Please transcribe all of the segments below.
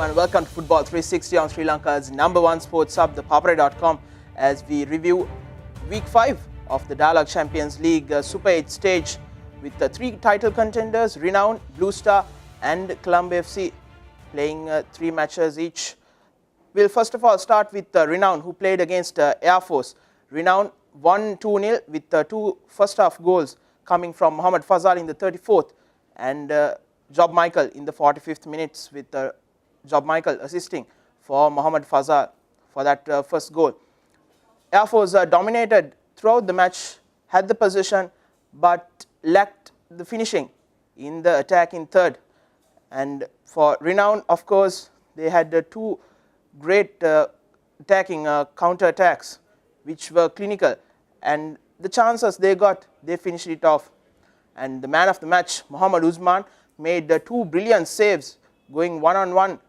and welcome to Football 360 on Sri Lanka's #1 sports hub, ThePapare.com, as we review Week 5 of the Dialogue Champions League Super 8 stage with the 3 title contenders, Renown, Blue Star and Colombo FC, playing 3 matches each. We'll first of all start with Renown, who played against Air Force. Renown won 2-0 with 2 first half goals coming from Mohammad Fazal in the 34th and Job Michael in the 45th minutes, with Job Michael assisting for Mohammad Fazal for that first goal. Air Force dominated throughout the match, had the possession but lacked the finishing in the attack in third. And for Renown, of course, they had 2 great attacking counter attacks which were clinical, and the chances they got, they finished it off. And the man of the match, Mohammad Usman, made 2 brilliant saves, going one-on-one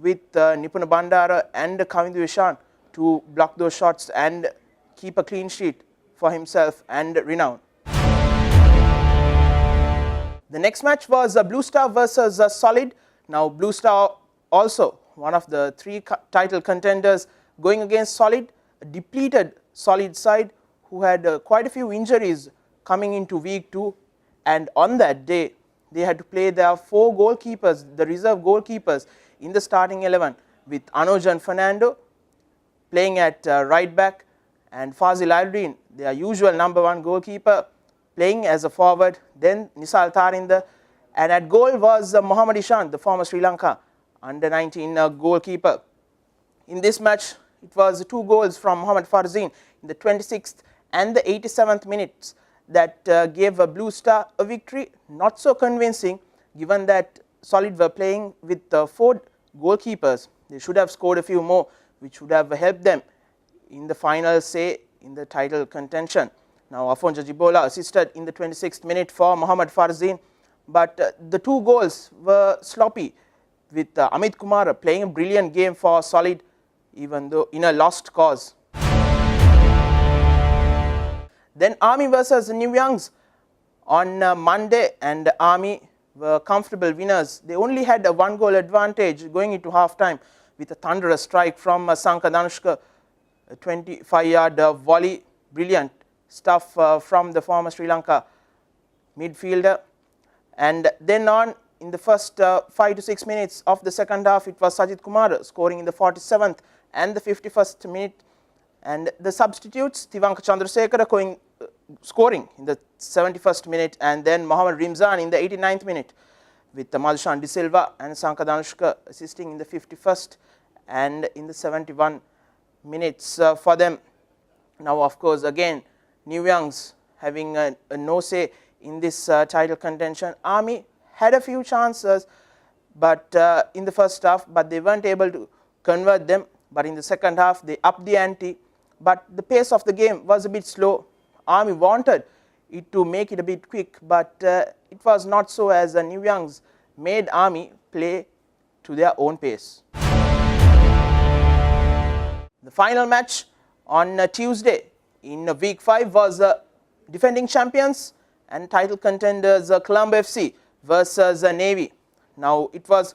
with Nipuna Bandara and Kavindu Ishan to block those shots and keep a clean sheet for himself and Renown. The next match was Blue Star versus Solid. Now Blue Star, also one of the 3 title contenders, going against Solid, a depleted Solid side who had quite a few injuries coming into week 2, and on that day they had to play their 4 goalkeepers, the reserve goalkeepers, in the starting 11, with Anuj and Fernando playing at right back, and Fazil Aldrin, their usual #1 goalkeeper, playing as a forward, then Nisal Tarinder, and at goal was Mohammad Ishan, the former Sri Lanka under-19 goalkeeper. In this match, it was 2 goals from Mohammad Farzin in the 26th and the 87th minutes that gave Blue Star a victory. Not so convincing, given that Solid were playing with 4 goalkeepers. They should have scored a few more, which would have helped them in the final say in the title contention. Now Afonso Jibola assisted in the 26th minute for Mohammad Farzin, but the 2 goals were sloppy, with Amit Kumar playing a brilliant game for Solid, even though in a lost cause. Then Army versus New Youngs on Monday, and Army were comfortable winners. They only had a 1 goal advantage going into half time with a thunderous strike from Sanka Danushka, a 25-yard volley. Brilliant stuff from the former Sri Lanka midfielder. And then on, in the first 5 to 6 minutes of the second half, it was Sajid Kumar scoring in the 47th and the 51st minute, and the substitutes, Tivanka Chandrasekhara scoring in the 71st minute, and then Mohammad Rimzan in the 89th minute, with Madhushan De Silva and Sanka Danushka assisting in the 51st and in the 71 minutes for them. Now of course, again, New Youngs having a no say in this title contention. Army had a few chances but in the first half, but they weren't able to convert them. But in the second half, they upped the ante, but the pace of the game was a bit slow. Army wanted it to make it a bit quick, but it was not so, as the New Youngs made Army play to their own pace. The final match on Tuesday in week 5 was defending champions and title contenders Colombo FC versus Navy. Now it was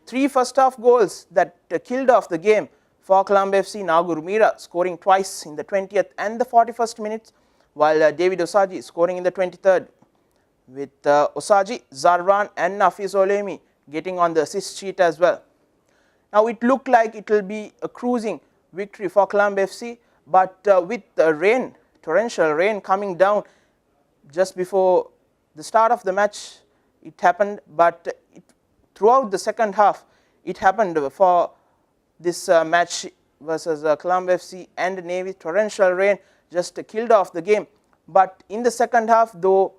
3 first half goals that killed off the game for Colombo FC. Nagur Mira scoring twice in the 20th and the 41st minutes, while David Osaji scoring in the 23rd, with Osaji, Zarwan and Nafiz Olemi getting on the assist sheet as well. Now it looked like it will be a cruising victory for Colombo FC, but with rain, torrential rain coming down just before the start of the match, it happened, but throughout the second half it happened for this match versus Colombo FC and Navy. Torrential rain just killed off the game, but in the second half, though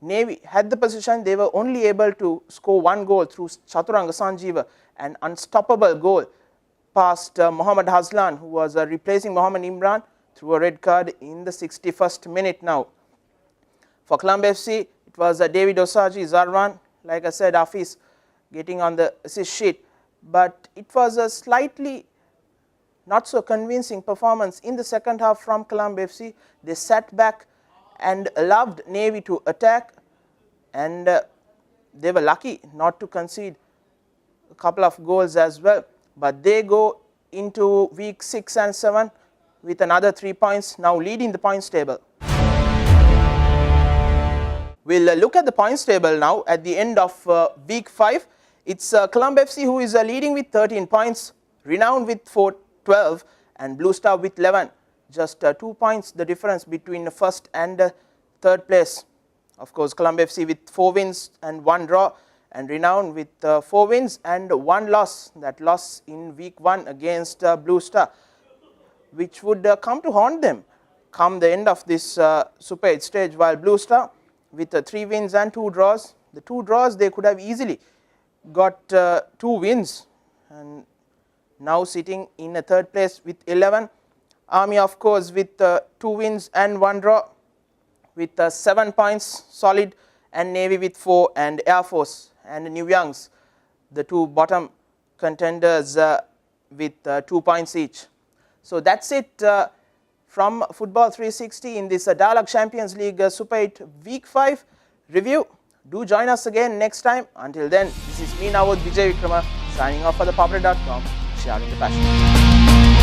Navy had the possession, they were only able to score 1 goal through Chaturanga Sanjeeva, an unstoppable goal past Mohammad Hazlan, who was replacing Mohammad Imran through a red card in the 61st minute. Now for Colombo FC, it was David Osaji, Zarwan, like I said, Hafiz getting on the assist sheet, but it was a slightly not so convincing performance in the second half from Colombo FC. They sat back and allowed Navy to attack, and they were lucky not to concede a couple of goals as well, but they go into week 6 and 7 with another 3 points, now leading the points table. We'll look at the points table now at the end of week 5. It's Colombo FC who is leading with 13 points, Renown with 12 and Blue Star with 11. Just 2 points the difference between first and third place. Of course, Colombo FC with 4 wins and 1 draw, and Renown with 4 wins and 1 loss. That loss in week 1 against Blue Star, which would come to haunt them come the end of this Super 8 stage, while Blue Star with 3 wins and 2 draws. The 2 draws they could have easily got 2 wins, and now sitting in a third place with 11. Army, of course, with 2 wins and 1 draw with 7 points solid, and Navy with 4, and Air Force and New Youngs, the 2 bottom contenders with 2 points each. So that's it from Football 360 in this Dialogue Champions League Super 8 Week 5 review. Do join us again next time. Until then, this is me, Navod Vijay Vikrama, signing off for ThePapare.com, sharing the passion.